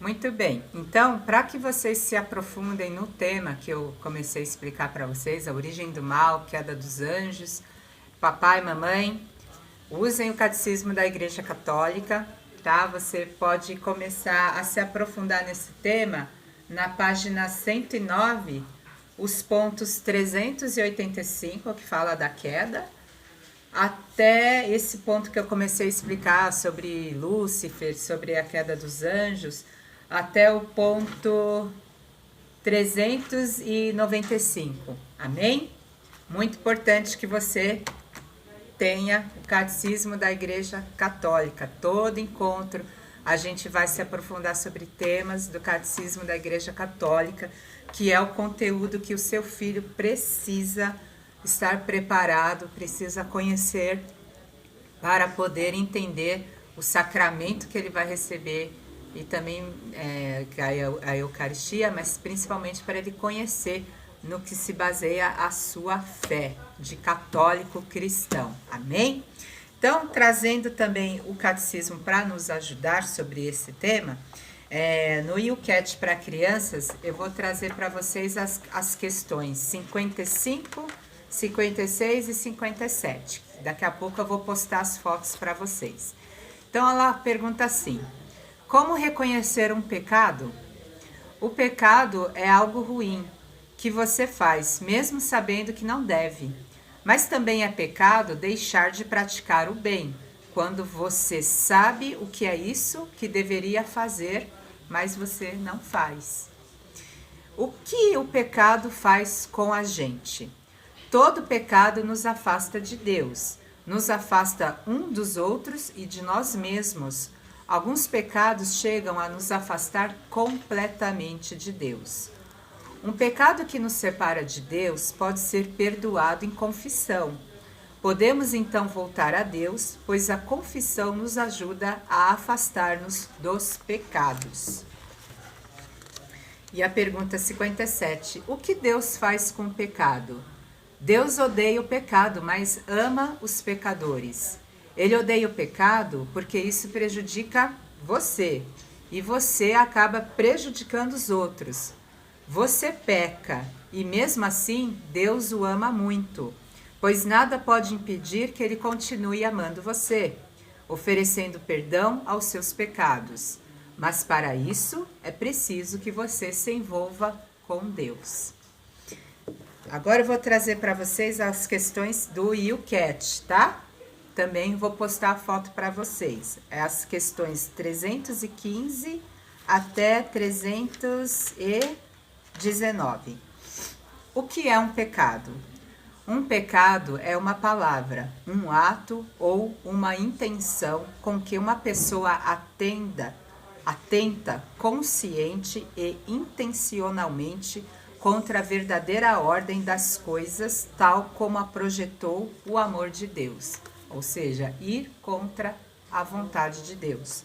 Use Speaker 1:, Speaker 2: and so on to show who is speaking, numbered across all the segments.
Speaker 1: Muito bem, então, para que vocês se aprofundem no tema que eu comecei a explicar para vocês, a origem do mal, queda dos anjos, papai e mamãe, usem o Catecismo da Igreja Católica, tá? Você pode começar a se aprofundar nesse tema na página 109, os pontos 385, que fala da queda, até esse ponto que eu comecei a explicar sobre Lúcifer, sobre a queda dos anjos, até o ponto 395. Amém? Muito importante que você tenha o Catecismo da Igreja Católica. Todo encontro a gente vai se aprofundar sobre temas do Catecismo da Igreja Católica, que é o conteúdo que o seu filho precisa estar preparado, precisa conhecer para poder entender o sacramento que ele vai receber e também a Eucaristia, mas principalmente para ele conhecer no que se baseia a sua fé de católico cristão. Amém? Então, trazendo também o catecismo para nos ajudar sobre esse tema, no YouCat para crianças, eu vou trazer para vocês as questões 55, 56 e 57. Daqui a pouco eu vou postar as fotos para vocês. Então, ela pergunta assim: como reconhecer um pecado? O pecado é algo ruim que você faz, mesmo sabendo que não deve. Mas também é pecado deixar de praticar o bem, quando você sabe o que é isso que deveria fazer, mas você não faz. O que o pecado faz com a gente? Todo pecado nos afasta de Deus, nos afasta um dos outros e de nós mesmos. Alguns pecados chegam a nos afastar completamente de Deus. Um pecado que nos separa de Deus pode ser perdoado em confissão. Podemos então voltar a Deus, pois a confissão nos ajuda a afastar-nos dos pecados. E a pergunta 57. O que Deus faz com o pecado? Deus odeia o pecado, mas ama os pecadores. Ele odeia o pecado porque isso prejudica você. E você acaba prejudicando os outros. Você peca e mesmo assim Deus o ama muito, pois nada pode impedir que ele continue amando você, oferecendo perdão aos seus pecados. Mas para isso é preciso que você se envolva com Deus. Agora eu vou trazer para vocês as questões do YouCat, tá? Também vou postar a foto para vocês. É as questões 315 até 319. O que é um pecado? Um pecado é uma palavra, um ato ou uma intenção com que uma pessoa atenta consciente e intencionalmente contra a verdadeira ordem das coisas, tal como a projetou o amor de Deus, ou seja, ir contra a vontade de Deus.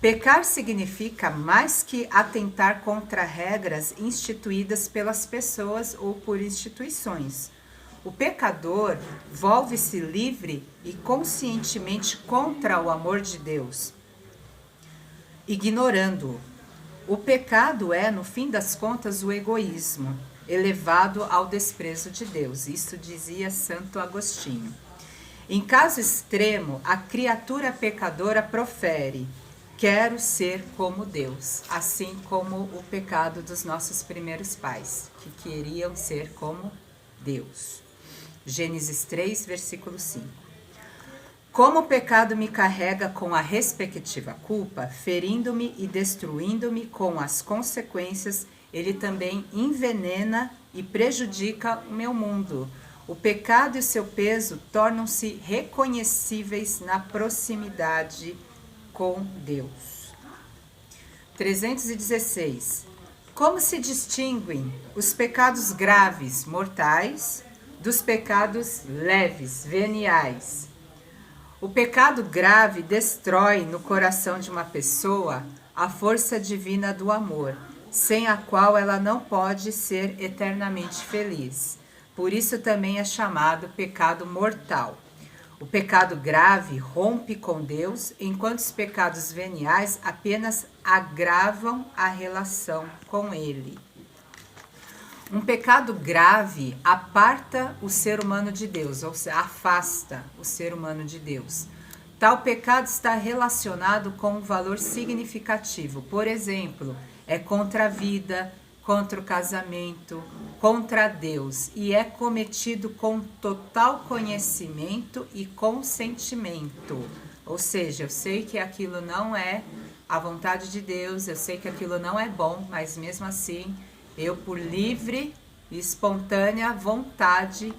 Speaker 1: Pecar significa mais que atentar contra regras instituídas pelas pessoas ou por instituições. O pecador volve-se livre e conscientemente contra o amor de Deus, ignorando-o. O pecado é, no fim das contas, o egoísmo, elevado ao desprezo de Deus. Isso dizia Santo Agostinho. Em caso extremo, a criatura pecadora profere: quero ser como Deus, assim como o pecado dos nossos primeiros pais, que queriam ser como Deus. Gênesis 3, versículo 5. Como o pecado me carrega com a respectiva culpa, ferindo-me e destruindo-me com as consequências, ele também envenena e prejudica o meu mundo. O pecado e o seu peso tornam-se reconhecíveis na proximidade com Deus. 316. Como se distinguem os pecados graves, mortais, dos pecados leves, veniais? O pecado grave destrói no coração de uma pessoa a força divina do amor, sem a qual ela não pode ser eternamente feliz. Por isso também é chamado pecado mortal. O pecado grave rompe com Deus, enquanto os pecados veniais apenas agravam a relação com Ele. Um pecado grave aparta o ser humano de Deus, ou seja, afasta o ser humano de Deus. Tal pecado está relacionado com um valor significativo. Por exemplo, é contra a vida, contra o casamento, contra Deus, e é cometido com total conhecimento e consentimento. Ou seja, eu sei que aquilo não é a vontade de Deus, eu sei que aquilo não é bom, mas mesmo assim, eu, por livre e espontânea vontade,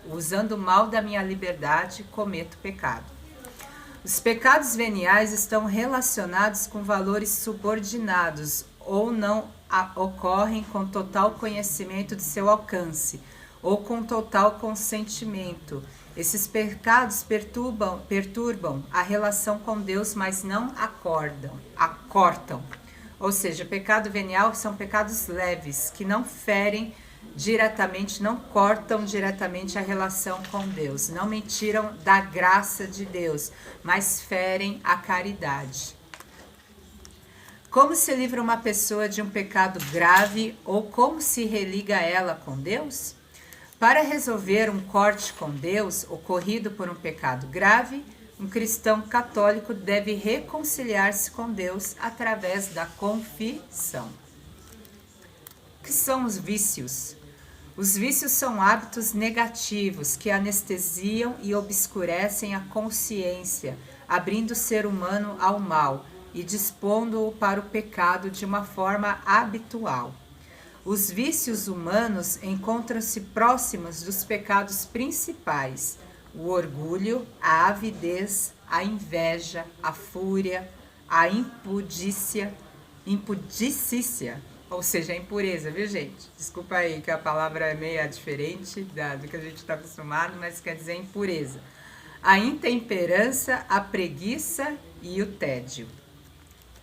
Speaker 1: usando o mal da minha liberdade, cometo pecado. Os pecados veniais estão relacionados com valores subordinados ou não ocorrem com total conhecimento de seu alcance ou com total consentimento. Esses pecados perturbam a relação com Deus, mas não acortam. Ou seja, pecado venial são pecados leves, que não ferem diretamente, não cortam diretamente a relação com Deus, não me tiram da graça de Deus, mas ferem a caridade. Como se livra uma pessoa de um pecado grave ou como se religa ela com Deus? Para resolver um corte com Deus ocorrido por um pecado grave, um cristão católico deve reconciliar-se com Deus através da confissão. O que são os vícios? Os vícios são hábitos negativos que anestesiam e obscurecem a consciência, abrindo o ser humano ao mal e dispondo-o para o pecado de uma forma habitual. Os vícios humanos encontram-se próximos dos pecados principais: o orgulho, a avidez, a inveja, a fúria, a impudícia, ou seja, a impureza, viu, gente? Desculpa aí que a palavra é meio diferente do que a gente está acostumado, mas quer dizer impureza. A intemperança, a preguiça e o tédio.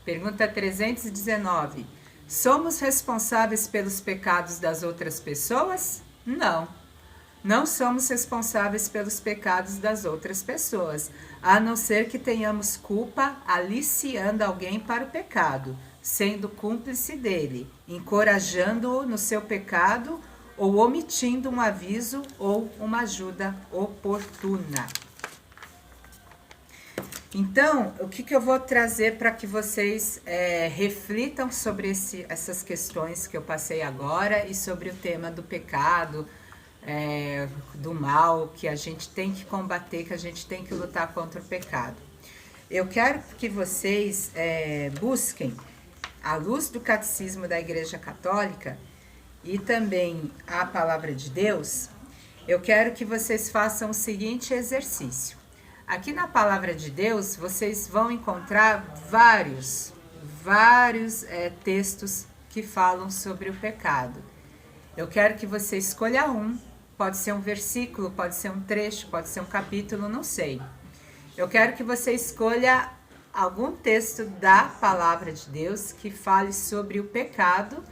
Speaker 1: Pergunta 319. Somos responsáveis pelos pecados das outras pessoas? Não. Não somos responsáveis pelos pecados das outras pessoas, a não ser que tenhamos culpa aliciando alguém para o pecado, sendo cúmplice dele, encorajando-o no seu pecado ou omitindo um aviso ou uma ajuda oportuna. Então, o que eu vou trazer para que vocês reflitam sobre essas questões que eu passei agora e sobre o tema do pecado, do mal, que a gente tem que combater, que a gente tem que lutar contra o pecado. Eu quero que vocês busquem, à luz do Catecismo da Igreja Católica e também a Palavra de Deus, eu quero que vocês façam o seguinte exercício. Aqui na Palavra de Deus, vocês vão encontrar vários textos que falam sobre o pecado. Eu quero que você escolha um, pode ser um versículo, pode ser um trecho, pode ser um capítulo, não sei. Eu quero que você escolha algum texto da Palavra de Deus que fale sobre o pecado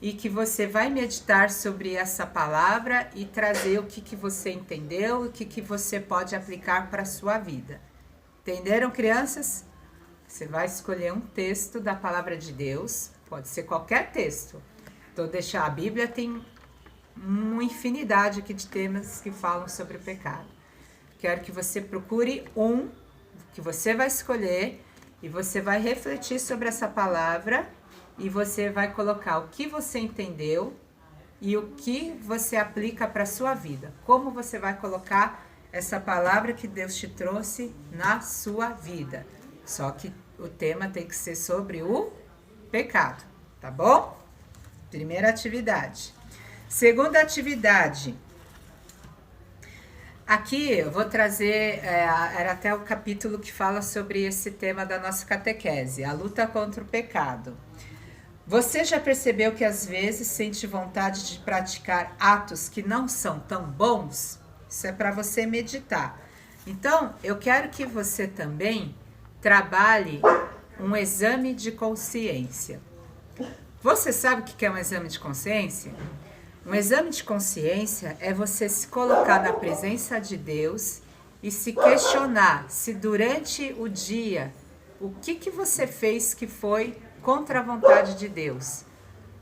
Speaker 1: e que você vai meditar sobre essa palavra e trazer o que você entendeu, o que você pode aplicar para a sua vida. Entenderam, crianças? Você vai escolher um texto da Palavra de Deus, pode ser qualquer texto. Então, a Bíblia tem uma infinidade aqui de temas que falam sobre o pecado. Quero que você procure um que você vai escolher e você vai refletir sobre essa palavra e você vai colocar o que você entendeu e o que você aplica para a sua vida. Como você vai colocar essa palavra que Deus te trouxe na sua vida. Só que o tema tem que ser sobre o pecado, tá bom? Primeira atividade. Segunda atividade. Aqui eu vou trazer, era até o capítulo que fala sobre esse tema da nossa catequese, a luta contra o pecado. Você já percebeu que às vezes sente vontade de praticar atos que não são tão bons? Isso é para você meditar. Então, eu quero que você também trabalhe um exame de consciência. Você sabe o que é um exame de consciência? Um exame de consciência é você se colocar na presença de Deus e se questionar se durante o dia, o que você fez que foi contra a vontade de Deus?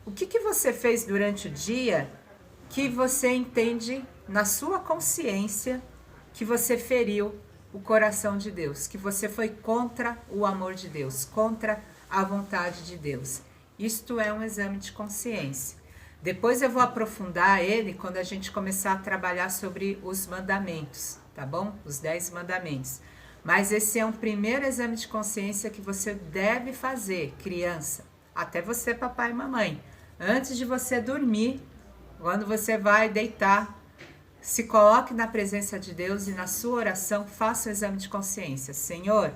Speaker 1: O que você fez durante o dia que você entende na sua consciência que você feriu o coração de Deus, que você foi contra o amor de Deus, contra a vontade de Deus? Isto é um exame de consciência. Depois eu vou aprofundar ele quando a gente começar a trabalhar sobre os mandamentos, tá bom? Os 10 mandamentos. Mas esse é um primeiro exame de consciência que você deve fazer, criança. Até você, papai e mamãe. Antes de você dormir, quando você vai deitar, se coloque na presença de Deus e na sua oração faça o exame de consciência. Senhor,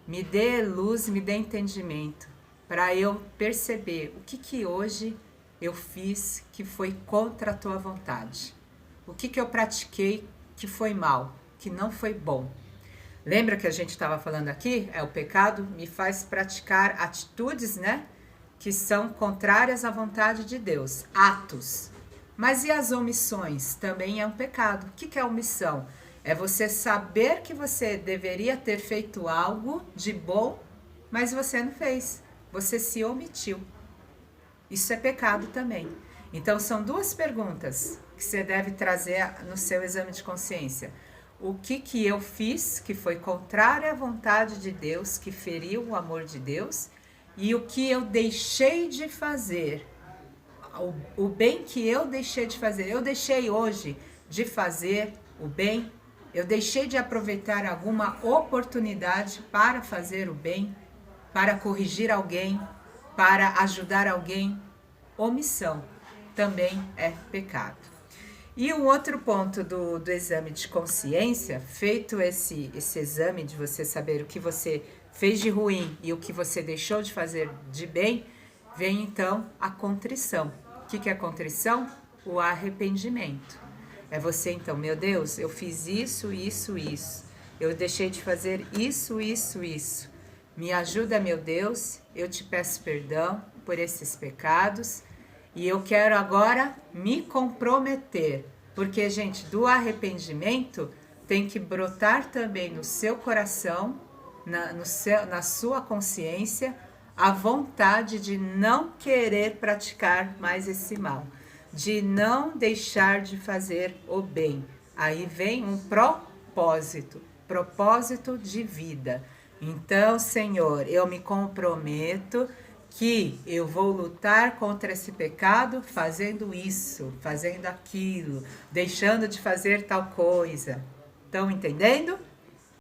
Speaker 1: me dê luz, me dê entendimento para eu perceber o que hoje eu fiz que foi contra a tua vontade. O que eu pratiquei que foi mal, que não foi bom. Lembra que a gente estava falando aqui? O pecado me faz praticar atitudes, né? Que são contrárias à vontade de Deus. Atos. Mas e as omissões? Também é um pecado. O que é omissão? É você saber que você deveria ter feito algo de bom, mas você não fez. Você se omitiu. Isso é pecado também. Então, são duas perguntas que você deve trazer no seu exame de consciência. O que eu fiz que foi contrário à vontade de Deus, que feriu o amor de Deus, e o que eu deixei de fazer, o bem que eu deixei de fazer. Eu deixei hoje de fazer o bem, eu deixei de aproveitar alguma oportunidade para fazer o bem, para corrigir alguém, para ajudar alguém. Omissão também é pecado. E um outro ponto do exame de consciência, feito esse exame de você saber o que você fez de ruim e o que você deixou de fazer de bem, vem então a contrição. O que é a contrição? O arrependimento. É você então, meu Deus, eu fiz isso, isso, isso. Eu deixei de fazer isso, isso, isso. Me ajuda, meu Deus, eu te peço perdão por esses pecados e eu quero agora me comprometer. Porque, gente, do arrependimento tem que brotar também no seu coração, na sua consciência, a vontade de não querer praticar mais esse mal, de não deixar de fazer o bem. Aí vem um propósito de vida. Então, Senhor, eu me comprometo que eu vou lutar contra esse pecado fazendo isso, fazendo aquilo, deixando de fazer tal coisa. Estão entendendo?